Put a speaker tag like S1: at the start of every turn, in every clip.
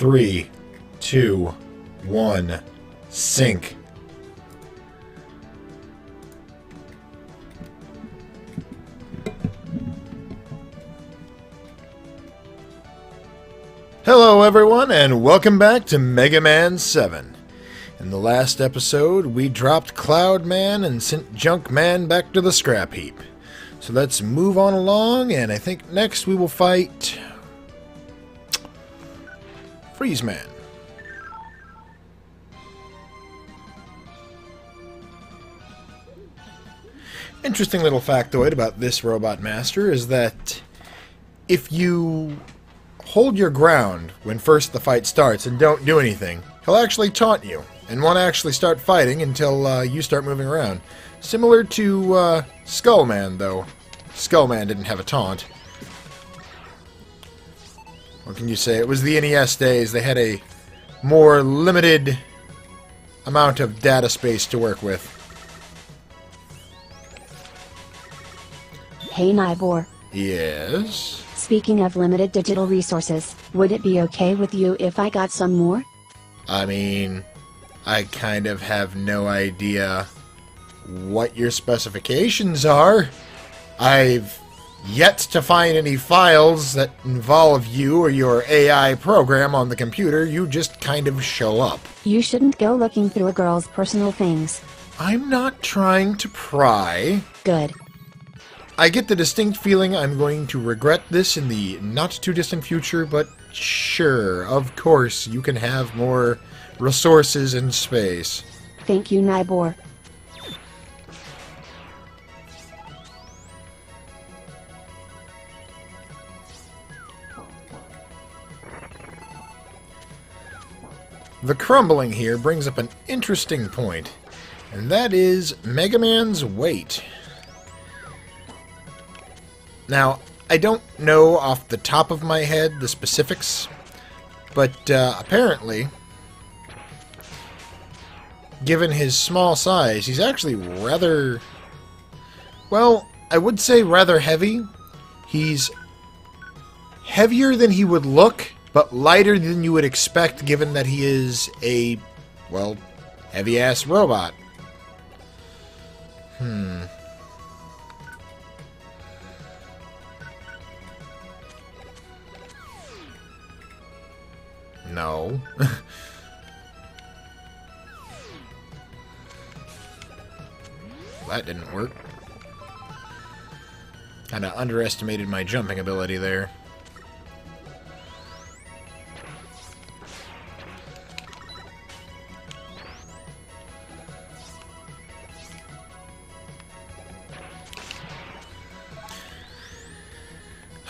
S1: 3, 2, 1, sink. Hello everyone, and welcome back to Megaman 7. In the last episode, we dropped Cloud Man and sent Junk Man back to the scrap heap. So let's move on along, and I think next we will fight Freeze Man. Interesting little factoid about this Robot Master is that if you hold your ground when first the fight starts and don't do anything, he'll actually taunt you and won't actually start fighting until you start moving around. Similar to Skullman, though. Skullman didn't have a taunt. What can you say? It was the NES days. They had a more limited amount of data space to work with.
S2: Hey Nibor.
S1: Yes?
S2: Speaking of limited digital resources, would it be okay with you if I got some more?
S1: I mean, I kind of have no idea what your specifications are. I've yet to find any files that involve you or your AI program on the computer. You just kind of show up.
S2: You shouldn't go looking through a girl's personal things.
S1: I'm not trying to pry.
S2: Good.
S1: I get the distinct feeling I'm going to regret this in the not-too-distant future, but sure, of course, you can have more resources in space.
S2: Thank you, Nibor.
S1: The crumbling here brings up an interesting point, and that is Megaman's weight. Now, I don't know off the top of my head the specifics, but apparently, given his small size, he's actually rather, well, I would say rather heavy. He's heavier than he would look, but lighter than you would expect given that he is a, well, heavy-ass robot. No. That didn't work. Kinda underestimated my jumping ability there.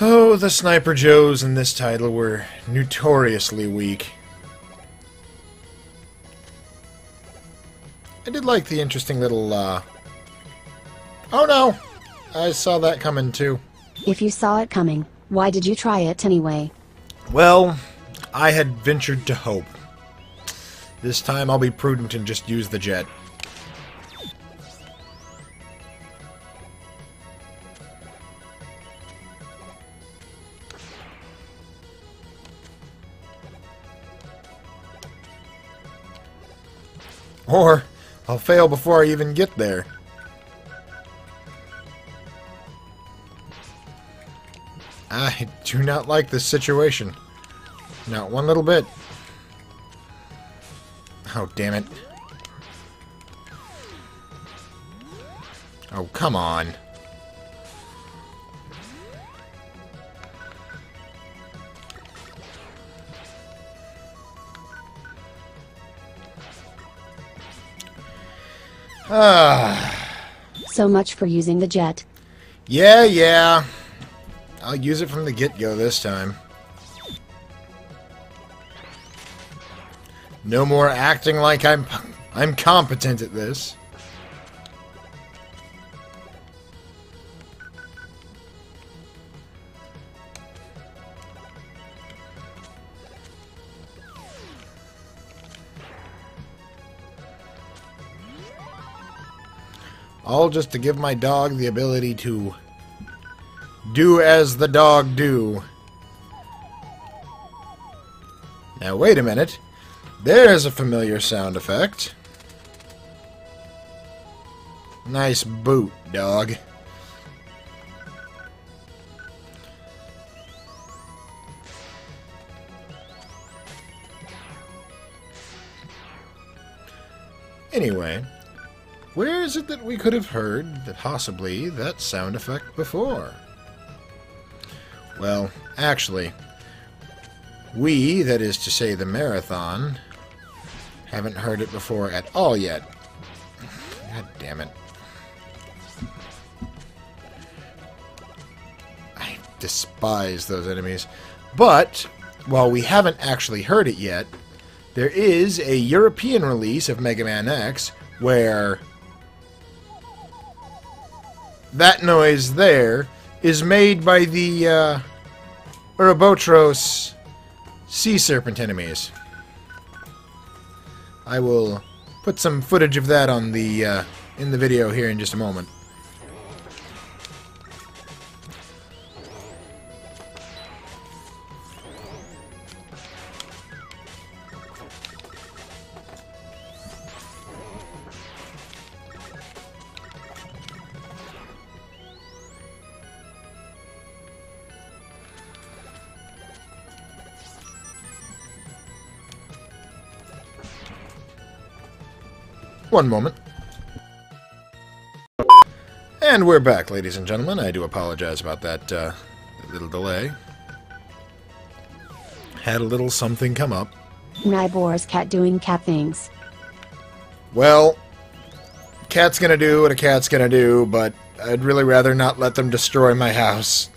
S1: Oh, the Sniper Joes in this title were notoriously weak. I did like the interesting little, Oh no! I saw that coming too.
S2: If you saw it coming, why did you try it anyway?
S1: Well, I had ventured to hope. This time I'll be prudent and just use the jet. Or, I'll fail before I even get there. I do not like this situation. Not one little bit. Oh, damn it. Oh, come on.
S2: So much for using the jet.
S1: Yeah. I'll use it from the get-go this time. No more acting like I'm competent at this. All just to give my dog the ability to do as the dog do. Now, wait a minute. There's a familiar sound effect. Nice boot, dog. Anyway, where is it that we could have heard possibly that sound effect before? Well, actually, we, that is to say the Marathon, haven't heard it before at all yet. God damn it. I despise those enemies. But, while we haven't actually heard it yet, there is a European release of Mega Man X where that noise there is made by the Ouroboros sea serpent enemies. I will put some footage of that on the in the video here in just a moment. One moment. And we're back, ladies and gentlemen. I do apologize about that little delay. Had a little something come up.
S2: Nibor's cat doing cat things.
S1: Well, cat's gonna do what a cat's gonna do, but I'd really rather not let them destroy my house.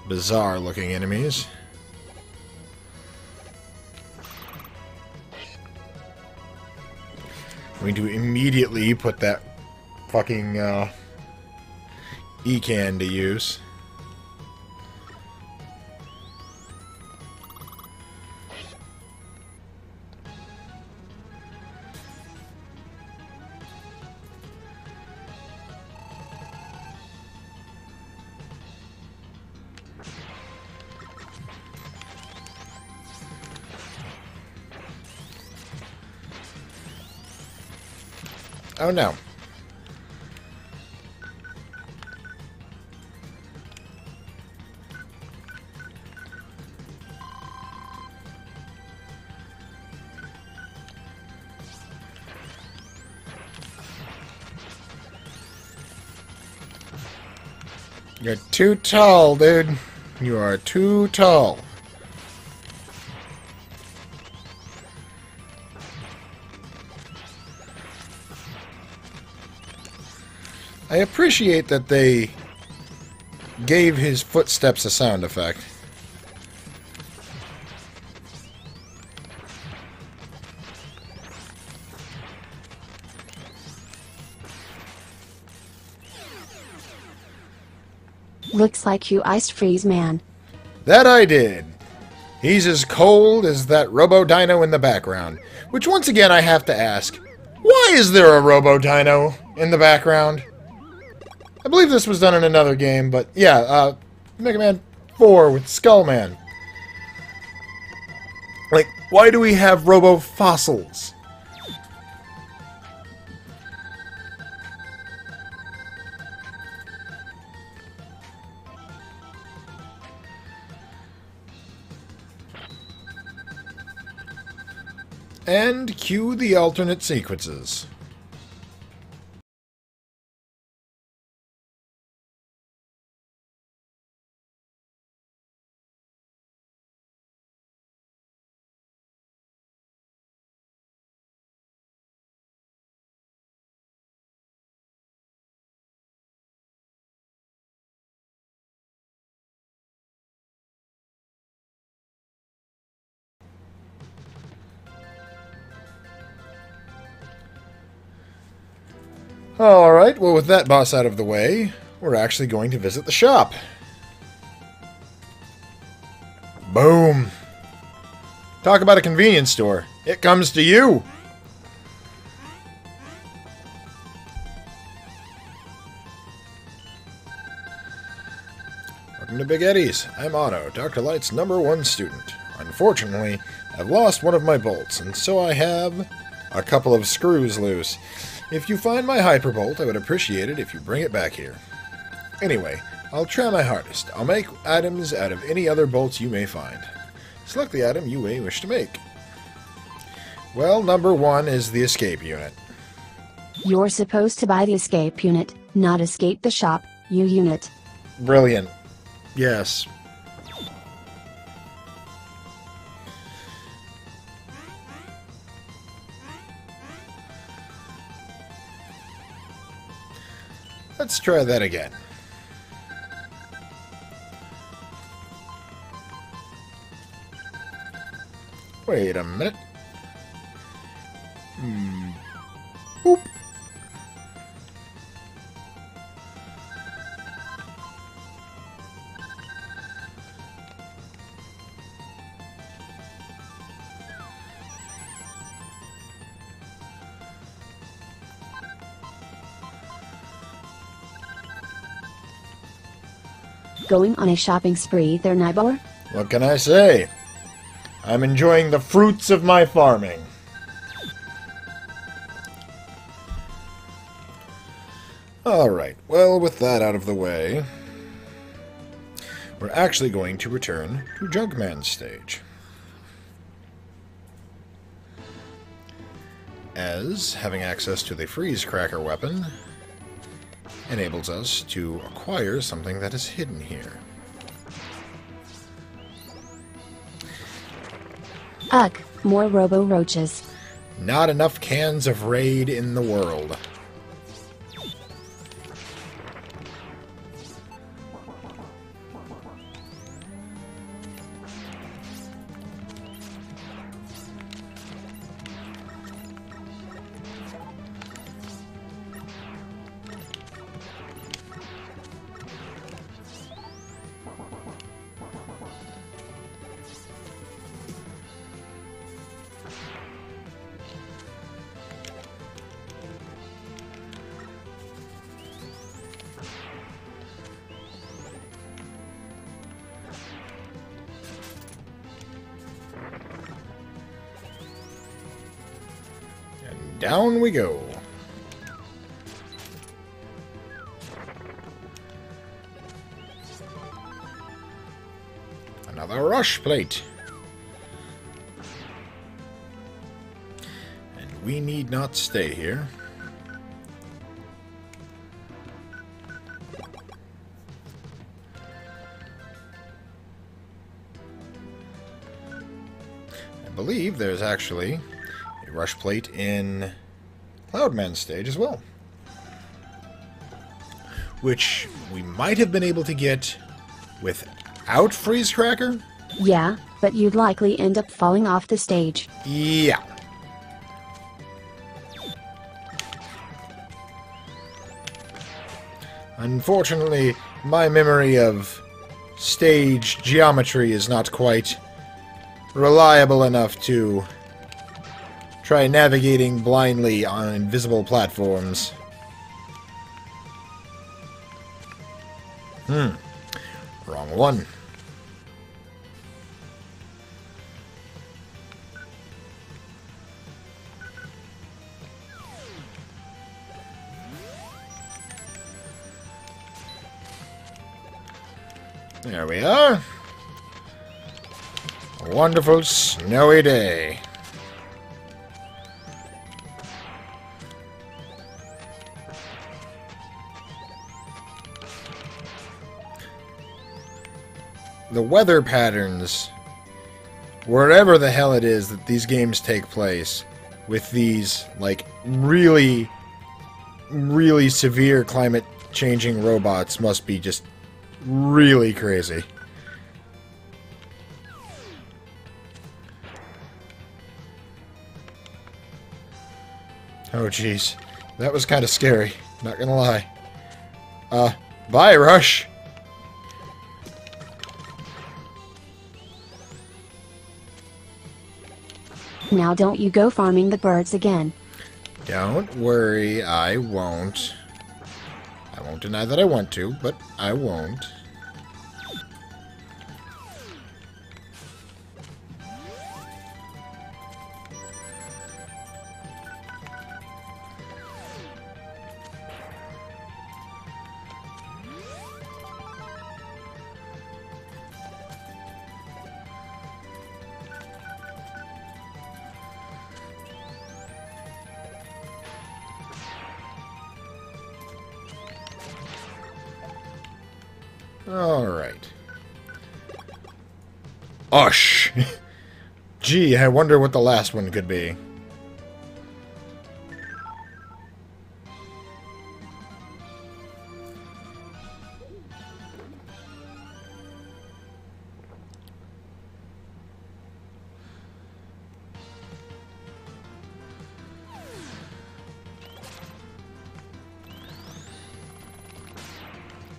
S1: Bizarre looking enemies. I'm going to immediately put that fucking E-can to use. Oh no. You're too tall, dude. You are too tall. I appreciate that they gave his footsteps a sound effect.
S2: Looks like you iced Freeze Man.
S1: That I did. He's as cold as that Robo-Dino in the background. Which, once again, I have to ask, why is there a Robo-Dino in the background? I believe this was done in another game, but yeah, Mega Man 4 with Skullman. Like, why do we have Robo-Fossils? And cue the alternate sequences. Alright, well with that boss out of the way, we're actually going to visit the shop. Boom! Talk about a convenience store. It comes to you! Welcome to Big Eddie's. I'm Otto, Dr. Light's #1 student. Unfortunately, I've lost one of my bolts, and so I have a couple of screws loose. If you find my hyperbolt, I would appreciate it if you bring it back here. Anyway, I'll try my hardest. I'll make items out of any other bolts you may find. Select the item you may wish to make. Well, #1 is the escape unit.
S2: You're supposed to buy the escape unit, not escape the shop, you unit.
S1: Brilliant. Yes. Let's try that again. Wait a minute. Boop.
S2: Going on a shopping spree there, Nibor?
S1: What can I say? I'm enjoying the fruits of my farming. Alright, well, with that out of the way, we're actually going to return to Junkman's stage. As having access to the freeze cracker weapon enables us to acquire something that is hidden here.
S2: Ugh, more robo-roaches.
S1: Not enough cans of Raid in the world. Down we go. Another rush plate. And we need not stay here. I believe there's actually a rush plate in Cloudman's stage as well, which we might have been able to get without Freeze Cracker.
S2: Yeah, but you'd likely end up falling off the stage.
S1: Yeah. Unfortunately, my memory of stage geometry is not quite reliable enough to try navigating blindly on invisible platforms. Wrong one. There we are. A wonderful snowy day. The weather patterns, wherever the hell it is that these games take place, with these, like, really, really severe climate-changing robots must be just really crazy. Oh, jeez. That was kind of scary, not gonna lie. Bye, Rush!
S2: Now don't you go farming the birds again.
S1: Don't worry, I won't. I won't deny that I want to, but I won't. Alright. Ush! Gee, I wonder what the last one could be.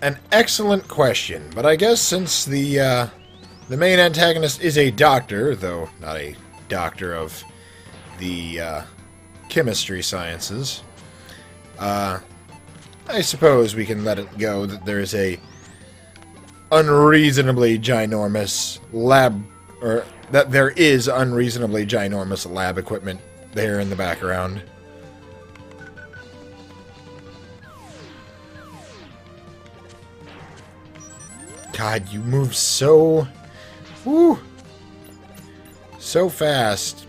S1: An excellent question, but I guess since the main antagonist is a doctor, though not a doctor of the chemistry sciences, I suppose we can let it go that there is a unreasonably ginormous lab, or that there is unreasonably ginormous lab equipment there in the background. God, you move so... Woo! So fast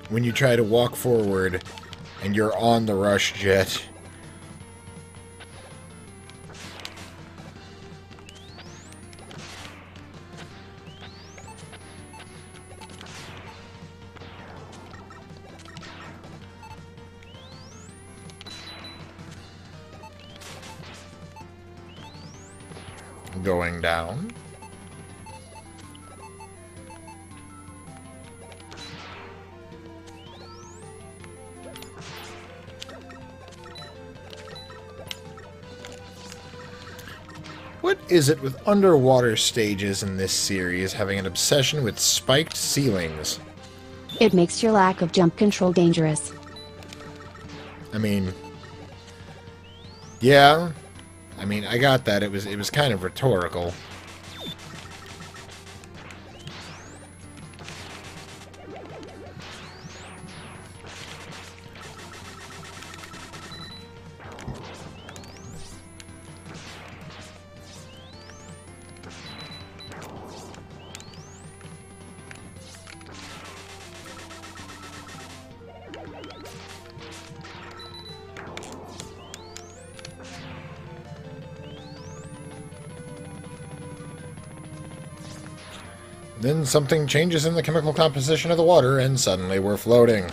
S1: when you try to walk forward and you're on the rush jet. Going down. What is it with underwater stages in this series having an obsession with spiked ceilings?
S2: It makes your lack of jump control dangerous.
S1: I mean... yeah... I mean, I got that. It was kind of rhetorical. Then something changes in the chemical composition of the water, and suddenly we're floating.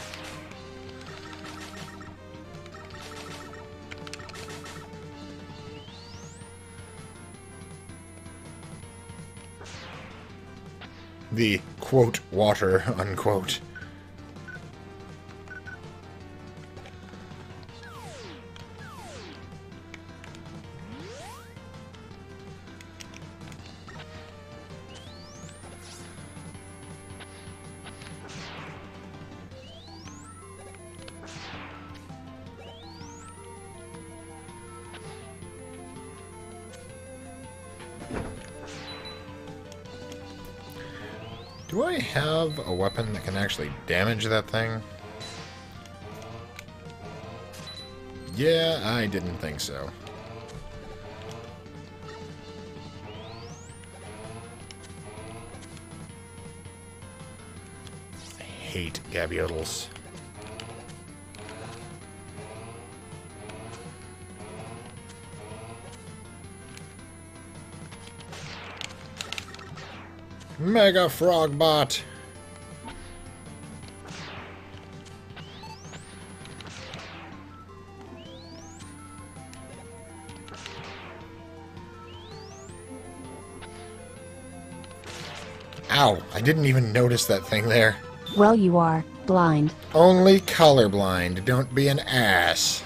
S1: The, quote, water, unquote. Do I have a weapon that can actually damage that thing? Yeah, I didn't think so. I hate gaviotals. Mega Frog Bot. Ow, I didn't even notice that thing there.
S2: Well, you are blind.
S1: Only colorblind. Don't be an ass.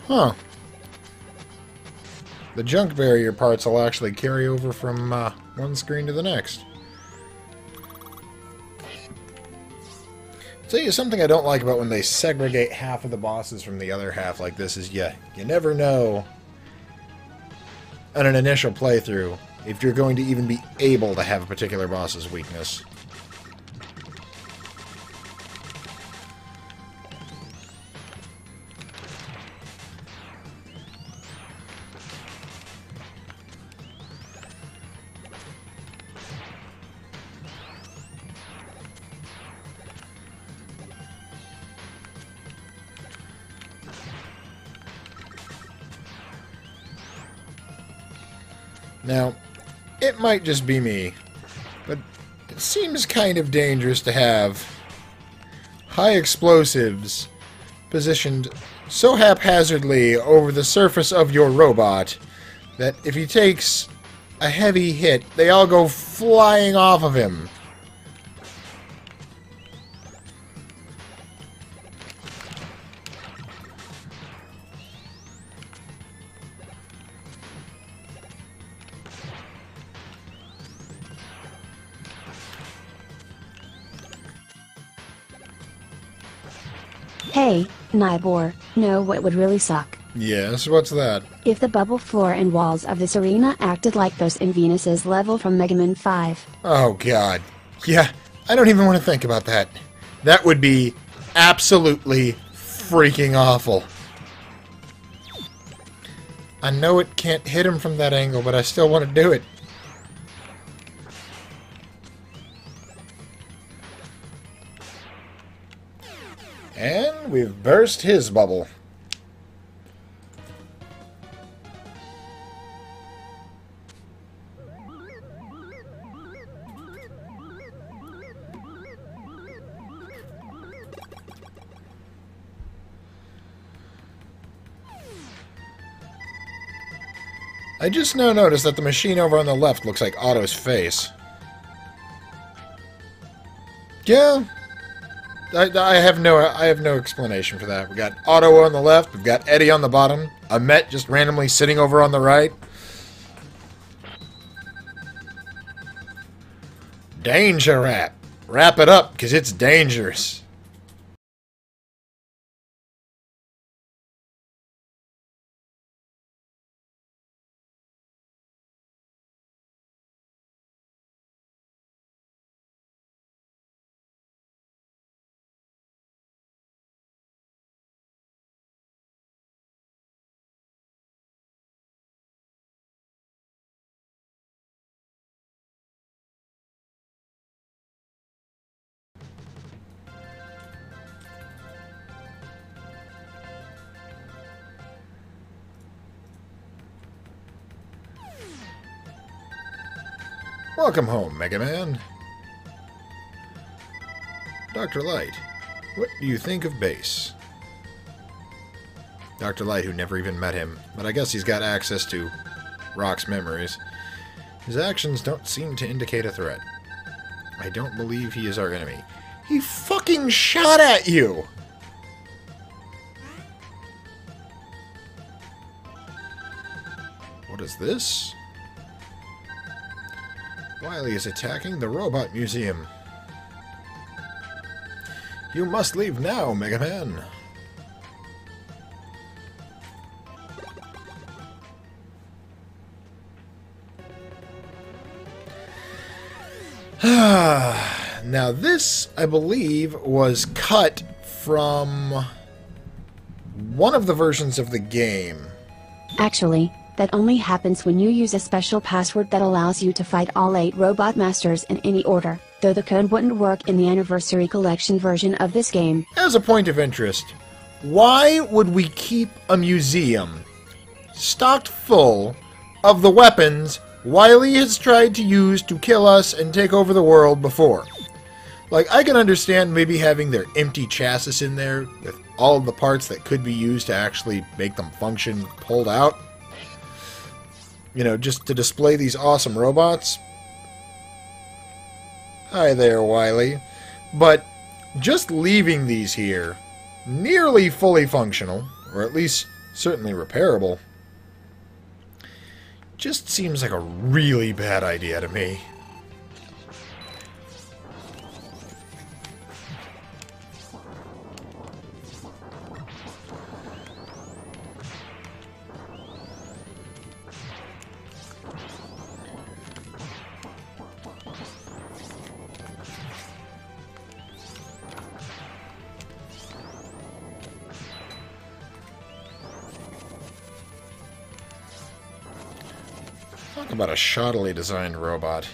S1: Huh. The junk barrier parts will actually carry over from one screen to the next. Tell you something I don't like about when they segregate half of the bosses from the other half like this is you never know on an initial playthrough if you're going to even be able to have a particular boss's weakness. Now, it might just be me, but it seems kind of dangerous to have high explosives positioned so haphazardly over the surface of your robot that if he takes a heavy hit, they all go flying off of him.
S2: Hey, Nibor, know what would really suck?
S1: Yes, what's that?
S2: If the bubble floor and walls of this arena acted like those in Venus's level from Megaman 5.
S1: Oh, God. Yeah, I don't even want to think about that. That would be absolutely freaking awful. I know it can't hit him from that angle, but I still want to do it. And we've burst his bubble. I just now noticed that the machine over on the left looks like Otto's face. Yeah. I have no explanation for that. We got Otto on the left, we've got Eddie on the bottom, Ahmet just randomly sitting over on the right. Danger rap. Wrap it up, because it's dangerous. Welcome home, Megaman. Dr. Light, what do you think of Base? Dr. Light, who never even met him, but I guess he's got access to Rock's memories. His actions don't seem to indicate a threat. I don't believe he is our enemy. He fucking shot at you! What is this? Wily is attacking the Robot Museum. You must leave now, Megaman. Now this, I believe, was cut from one of the versions of the game.
S2: Actually, that only happens when you use a special password that allows you to fight all 8 Robot Masters in any order, though the code wouldn't work in the Anniversary Collection version of this game.
S1: As a point of interest, why would we keep a museum stocked full of the weapons Wily has tried to use to kill us and take over the world before? Like, I can understand maybe having their empty chassis in there with all of the parts that could be used to actually make them function pulled out. You know, just to display these awesome robots. Hi there, Wily. But just leaving these here, nearly fully functional, or at least certainly repairable, just seems like a really bad idea to me. Talk about a shoddily designed robot.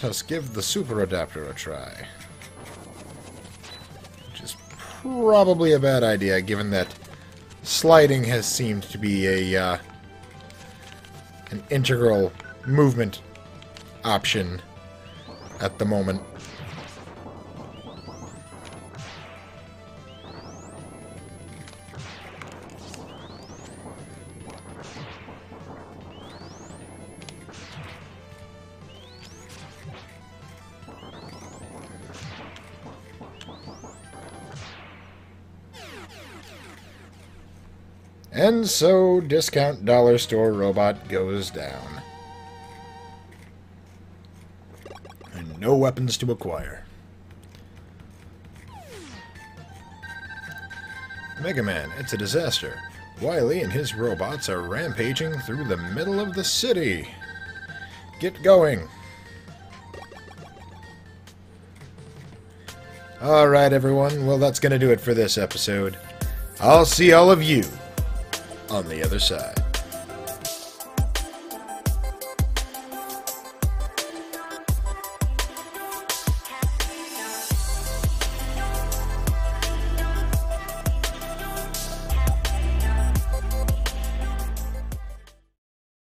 S1: Let's give the super adapter a try. Which is probably a bad idea, given that sliding has seemed to be an integral movement option at the moment. And so, discount dollar store robot goes down. And no weapons to acquire. Megaman, it's a disaster. Wily and his robots are rampaging through the middle of the city. Get going. Alright, everyone. Well, that's going to do it for this episode. I'll see all of you on the other side.